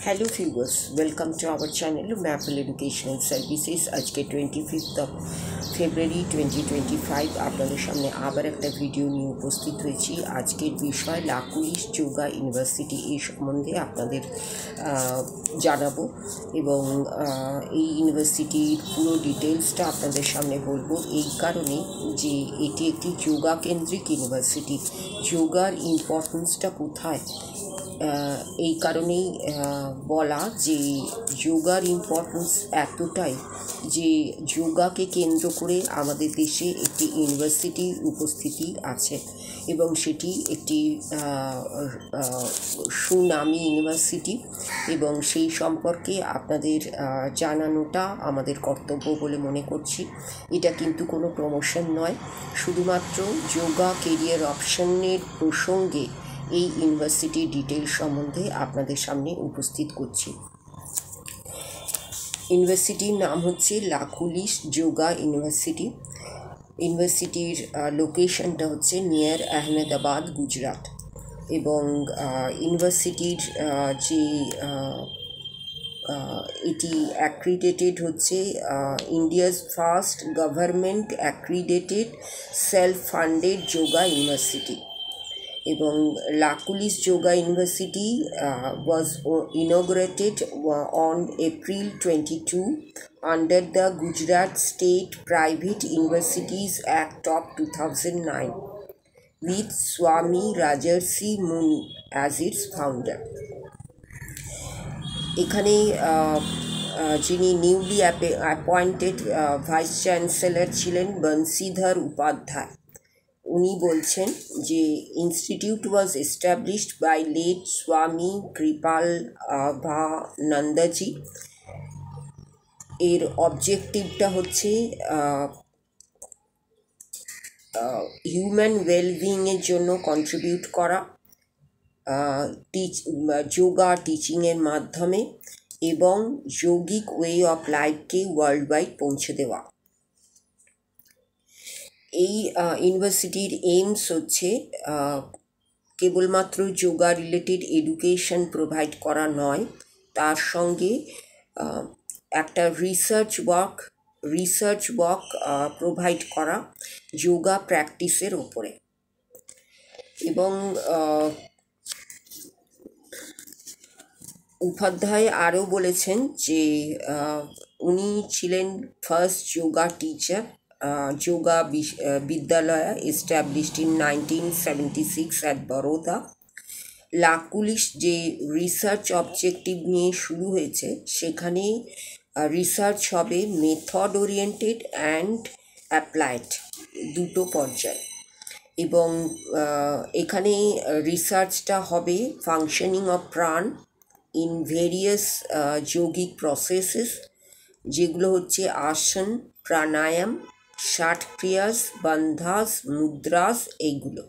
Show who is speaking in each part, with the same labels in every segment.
Speaker 1: Hello viewers, welcome to our channel Maple educational services. आज के 25 ফেব্রুয়ারি 2025 আপনাদের সামনে আবার একটা ভিডিও নিয়ে উপস্থিত হয়েছি। আজকের বিষয় লাকুলিশ যোগা ইউনিভার্সিটি, এই সম্বন্ধে আপনাদের জানাবো এবং এই ইউনিভার্সিটির পুরো ডিটেলসটা আপনাদের সামনে বলবো। এই কারণে যে এটি একটি যোগা কেন্দ্রিক ইউনিভার্সিটি। যোগার ইম্পর্টেন্সটা কোথায়, এই কারণেই বলা যে যোগার ইম্পর্টেন্স এতটাই যে যোগাকে কেন্দ্র করে আমাদের দেশে একটি ইউনিভার্সিটির উপস্থিতি আছে এবং সেটি একটি সুনামী ইউনিভার্সিটি এবং সেই সম্পর্কে আপনাদের জানানোটা আমাদের কর্তব্য বলে মনে করছি। এটা কিন্তু কোনো প্রমোশন নয়, শুধুমাত্র যোগা কেরিয়ার অপশনের প্রসঙ্গে এই ইউনিভার্সিটির ডিটেলস সম্বন্ধে আপনাদের সামনে উপস্থিত করছি। ইউনিভার্সিটির নাম হচ্ছে লাকুলিশ যোগা ইউনিভার্সিটি। ইউনিভার্সিটির লোকেশনটা হচ্ছে নিয়ার আহমেদাবাদ, গুজরাট। এবং ইউনিভার্সিটির যে এটি অ্যাক্রিডেটেড হচ্ছে India's first government accredited self funded yoga university. এবং Lakulish yoga university was inaugurated on April 22 under the Gujarat State Private Universities Act of 2009 with Swami Rajarsi Muni as its founder. এখানে যিনি নিউলি অ্যাপয়েন্টেড ভাইস চ্যান্সেলর ছিলেন বংশীধর উপাধ্যায়। উনি বলছেন যে institute was established by late Swami Kripalanandaji. এর অবজেক্টিভটা হচ্ছে human ওয়েলবিংয়ের জন্য কন্ট্রিবিউট করা, যোগা টিচিংয়ের মাধ্যমে এবং যৌগিক ওয়ে অফ লাইফকে ওয়ার্ল্ড ওয়াইড পৌঁছে দেওয়া। এই ইউনিভার্সিটির এইমস হচ্ছে কেবলমাত্র যোগা রিলেটেড এডুকেশন প্রোভাইড করা নয়, তার সঙ্গে একটা রিসার্চ ওয়ার্ক প্রোভাইড করা যোগা প্র্যাকটিসের ওপরে। এবং উপাধ্যায় আরও বলেছেন যে উনি ছিলেন ফার্স্ট যোগা টিচার। যোগা বিদ্যালয় established in 1976 at Baroda। Lakulish যে রিসার্চ অবজেক্টিভ নিয়ে শুরু হয়েছে, সেখানে রিসার্চ হবে মেথড ওরিয়েন্টেড অ্যান্ড অ্যাপ্লাইড, দুটো পর্যায়। এবং এখানে রিসার্চটা হবে ফাংশনিং অফ প্রাণ ইন ভেরিয়াস যৌগিক প্রসেসেস, যেগুলো হচ্ছে আসন, প্রাণায়াম, ষাট ক্রিয়াস, বন্ধাস, মুদ্রাস, এইগুলো।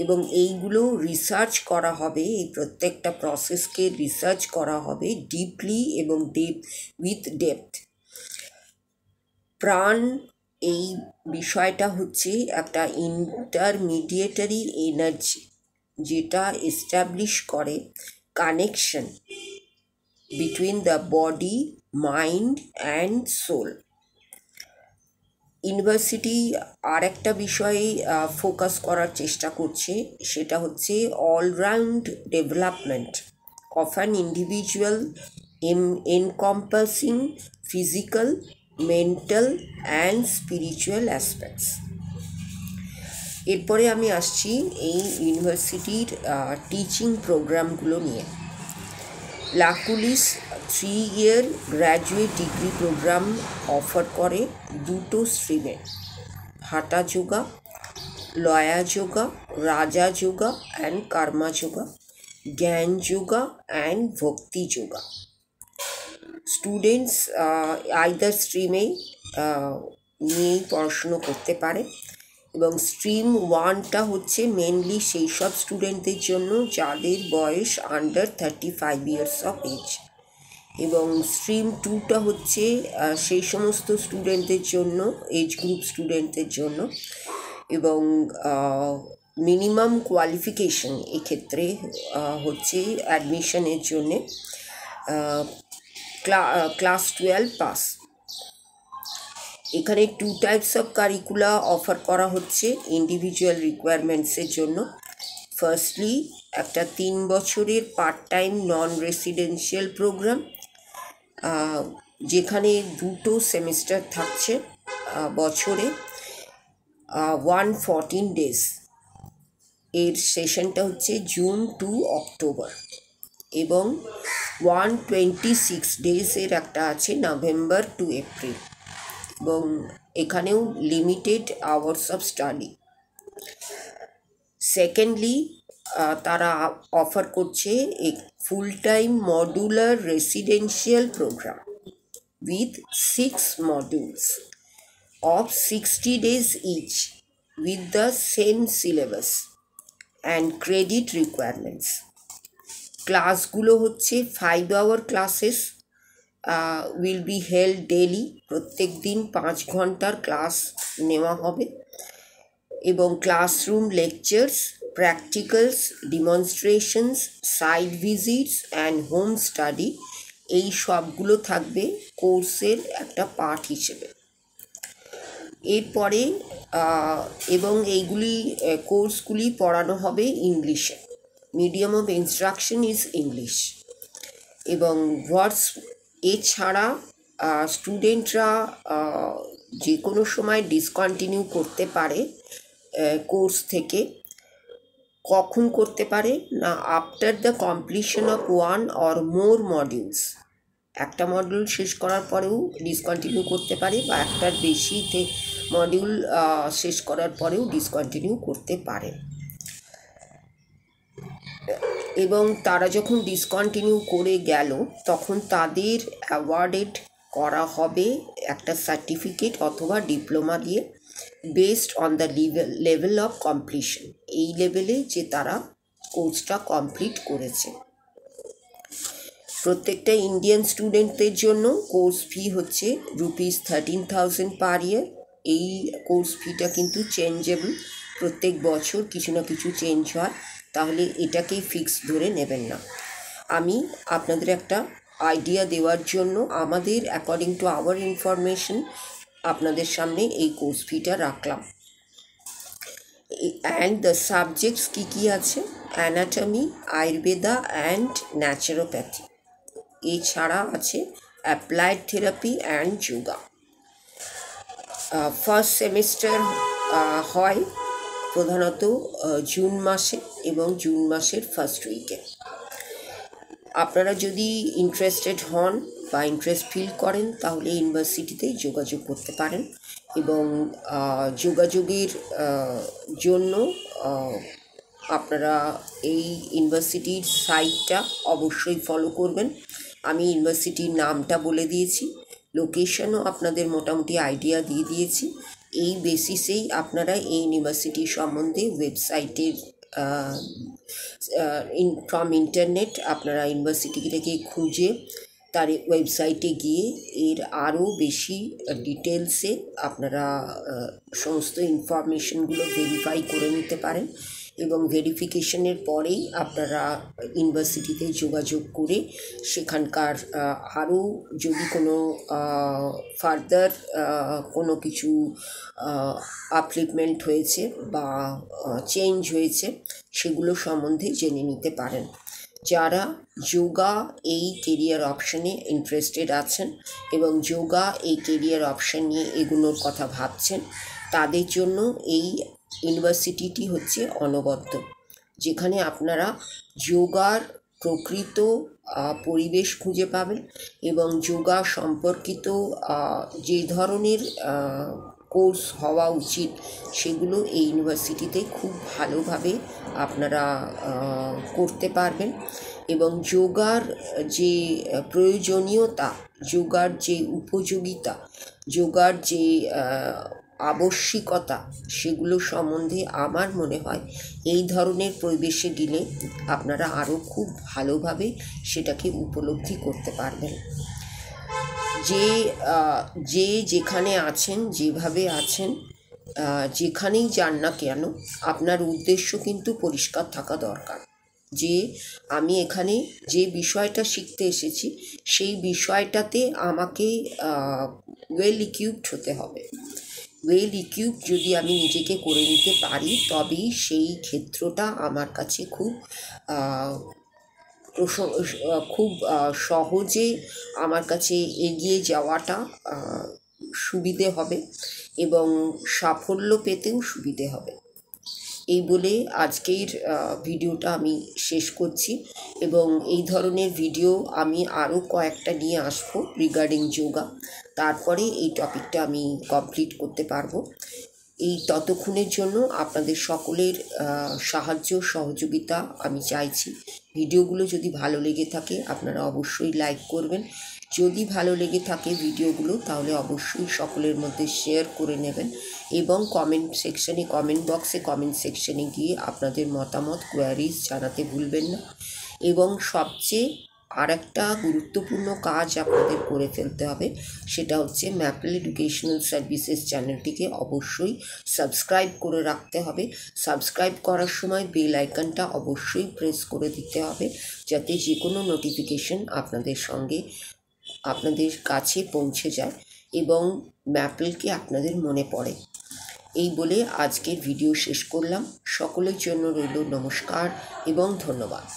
Speaker 1: এবং এইগুলো রিসার্চ করা হবে, এই প্রত্যেকটা প্রসেসকে রিসার্চ করা হবে ডিপলি এবং উইথ ডেপথ। প্রাণ এই বিষয়টা হচ্ছে একটা ইন্টারমিডিয়েটারি এনার্জি, যেটা এস্টাবলিশ করে connection between the body, mind and soul. University আর একটা বিষয়ে ফোকাস করার চেষ্টা করছে, সেটা হচ্ছে allround development of an individual encompassing physical, mental and spiritual aspects. এরপরে আমি আসছি এই ইউনিভার্সিটির টিচিং প্রোগ্রামগুলো নিয়ে। Lakulish 3 year graduate degree program offer করে দুটো স্ট্রিমে, হাটা যোগা, লয়া যোগা, রাজা যোগা অ্যান্ড কর্মা যোগা, জ্ঞান যোগা অ্যান্ড ভক্তি যোগা। স্টুডেন্টস আইদার স্ট্রিমে নিয়েই পড়াশুনো করতে পারে। এবং স্ট্রিম 1টা হচ্ছে মেনলি সেই সব স্টুডেন্টদের জন্য যাদের বয়স আন্ডার 35 years অফ এজ। এবং স্ট্রিম 2টা হচ্ছে সেই সমস্ত স্টুডেন্টদের জন্য, এজ গ্রুপ স্টুডেন্টদের জন্য। এবং মিনিমাম কোয়ালিফিকেশন এক্ষেত্রে হচ্ছে অ্যাডমিশনের জন্যে ক্লাস 12 পাস। এখানে 2 টাইপস অফ কারিকুলা অফার করা হচ্ছে ইন্ডিভিজুয়াল রিকোয়ারমেন্টসের জন্য। ফার্স্টলি একটা 3 বছরের part time non residential program, যেখানে 2টো সেমিস্টার থাকছে বছরে 114 ডেজ। এর সেশনটা হচ্ছে জুন টু অক্টোবর, এবং 126 ডেজের একটা আছে নভেম্বর টু এপ্রিল, এবং এখানেও limited hours of study. Secondly তারা অফার করছে এক full time modular residential program with 6 modules of 60 days each with the same syllabus and credit requirements. ক্লাসগুলো হচ্ছে 5-hour classes will be held daily। প্রত্যেক দিন 5 ঘন্টার ক্লাস নেওয়া হবে, এবং classroom lectures, practicals, demonstrations, site visits and home study, এই সবগুলো থাকবে কোর্সের একটা পার্ট হিসেবে। এরপরে এবং এইগুলি কোর্সগুলি পড়ানো হবে ইংলিশে। Medium of instruction is English. এবং এছাড়া স্টুডেন্টরা যে কোনো সময় ডিসকন্টিনিউ করতে পারে কোর্স থেকে। কখন করতে পারে না, after the completion of 1 or more modules. একটা মডিউল শেষ করার পরেও ডিসকন্টিনিউ করতে পারে, বা একটার বেশি মডিউল শেষ করার পরেও ডিসকন্টিনিউ করতে পারে। এবং তারা যখন ডিসকন্টিনিউ করে গেল তখন তাদের অ্যাওয়ার্ডেড করা হবে একটা সার্টিফিকেট অথবা ডিপ্লোমা দিয়ে, based on the level of completion, এই লেভেলে যে তারা কোর্সটা কমপ্লিট করেছে। প্রত্যেকটা ইন্ডিয়ান স্টুডেন্টদের জন্য কোর্স ফি হচ্ছে ₹13,000 পার ইয়ার। এই কোর্স ফিটা কিন্তু চেঞ্জেবল, প্রত্যেক বছর কিছু না কিছু চেঞ্জ হয়, তাহলে এটাকেই ফিক্স ধরে নেবেন না। আমি আপনাদের একটা আইডিয়া দেওয়ার জন্য আমাদের অ্যাকর্ডিং টু আওয়ার ইনফরমেশন আপনাদের সামনে এই কোর্স ফিটা রাখলাম। অ্যান্ড দ্য সাবজেক্টস কী আছে, অ্যানাটমি, আয়ুর্বেদা অ্যান্ড ন্যাচারোপ্যাথি। এছাড়া আছে applied therapy and yoga. First semester হয় প্রধানত জুন মাসে এবং জুন মাসের ফার্স্ট উইকে। আপনারা যদি ইন্টারেস্টেড হন বা ইন্টারেস্ট ফিল করেন তাহলে ইউনিভার্সিটিতেই যোগাযোগ করতে পারেন, এবং যোগাযোগের জন্য আপনারা এই ইউনিভার্সিটির সাইটটা অবশ্যই ফলো করবেন। আমি ইউনিভার্সিটির নামটা বলে দিয়েছি, লোকেশনও আপনাদের মোটামুটি আইডিয়া দিয়ে দিয়েছি। এই বেসিসেই আপনারা এই ইউনিভার্সিটি সম্বন্ধে ওয়েবসাইটের ফ্রম ইন্টারনেট আপনারা ইউনিভার্সিটিটাকে খুঁজে তার ওয়েবসাইটে গিয়ে এর আরও বেশি ডিটেলসে আপনারা সমস্ত ইনফরমেশনগুলো ভেরিফাই করে নিতে পারেন, এবং ভেরিফিকেশনের পরেই আপনারা ইউনিভার্সিটিতে যোগাযোগ করে সেখানকার আরও যদি কোনো ফার্দার কোনো কিছু আপলিপমেন্ট হয়েছে বা চেঞ্জ হয়েছে সেগুলো সম্বন্ধে জেনে নিতে পারেন। যারা যোগা এই কেরিয়ার অপশানে ইন্টারেস্টেড আছেন এবং যোগা এই কেরিয়ার অপশান নিয়ে এগুলোর কথা ভাবছেন, তাদের জন্য এই ইউনিভার্সিটিটি হচ্ছে অনবদ্য, যেখানে আপনারা যোগার প্রকৃত পরিবেশ খুঁজে পাবেন, এবং যোগা সম্পর্কিত যে ধরনের কোর্স হওয়া উচিত সেগুলো এই ইউনিভার্সিটিতে খুব ভালোভাবে আপনারা করতে পারবেন। এবং যোগার যে প্রয়োজনীয়তা, যোগার যে উপযোগিতা, যোগার যে আবশ্যিকতা, সেগুলো সম্বন্ধে আমার মনে হয় এই ধরনের পরিবেশে গেলে আপনারা আরও খুব ভালোভাবে সেটাকে উপলব্ধি করতে পারবেন। যে যেখানে আছেন, যেভাবে আছেন, যেখানেই যান না কেন, আপনার উদ্দেশ্য কিন্তু পরিষ্কার থাকা দরকার। যে আমি এখানে যে বিষয়টা শিখতে এসেছি সেই বিষয়টাতে আমাকে ওয়েল ইকুইপড হতে হবে। ওয়েল ইকুইপড যদি আমি নিজেকে করে নিতে পারি তবেই সেই ক্ষেত্রটা আমার কাছে খুব সহজে আমার কাছে এগিয়ে যাওয়াটা সুবিধে হবে এবং সাফল্য পেতেও সুবিধে হবে। এই বলে আজকের ভিডিওটা আমি শেষ করছি এবং এই ধরনের ভিডিও আমি আরও কয়েকটা নিয়ে আসবো রিগার্ডিং যোগা। তারপরে এই টপিকটা আমি কমপ্লিট করতে পারবো। এই ততক্ষণের জন্য আপনাদের সকলের সাহায্য সহযোগিতা আমি চাইছি। ভিডিওগুলো যদি ভালো লেগে থাকে আপনারা অবশ্যই লাইক করবেন। যদি ভালো লেগে থাকে ভিডিওগুলো তাহলে অবশ্যই সকলের মধ্যে শেয়ার করে নেবেন এবং কমেন্ট সেকশনে গিয়ে আপনাদের মতামত কোয়ারিজ জানাতে ভুলবেন না। এবং সবচেয়ে আর একটা গুরুত্বপূর্ণ কাজ আপনাদের করে ফেলতে হবে, সেটা হচ্ছে ম্যাপল এডুকেশনাল সার্ভিসেস চ্যানেলটিকে অবশ্যই সাবস্ক্রাইব করে রাখতে হবে। সাবস্ক্রাইব করার সময় বেল আইকনটা অবশ্যই প্রেস করে দিতে হবে যাতে যে কোনো নোটিফিকেশন আপনাদের কাছে পৌঁছে যায় এবং ম্যাপলকে আপনাদের মনে পড়ে। এই বলে আজকের ভিডিও শেষ করলাম। সকলের জন্য রইল নমস্কার এবং ধন্যবাদ।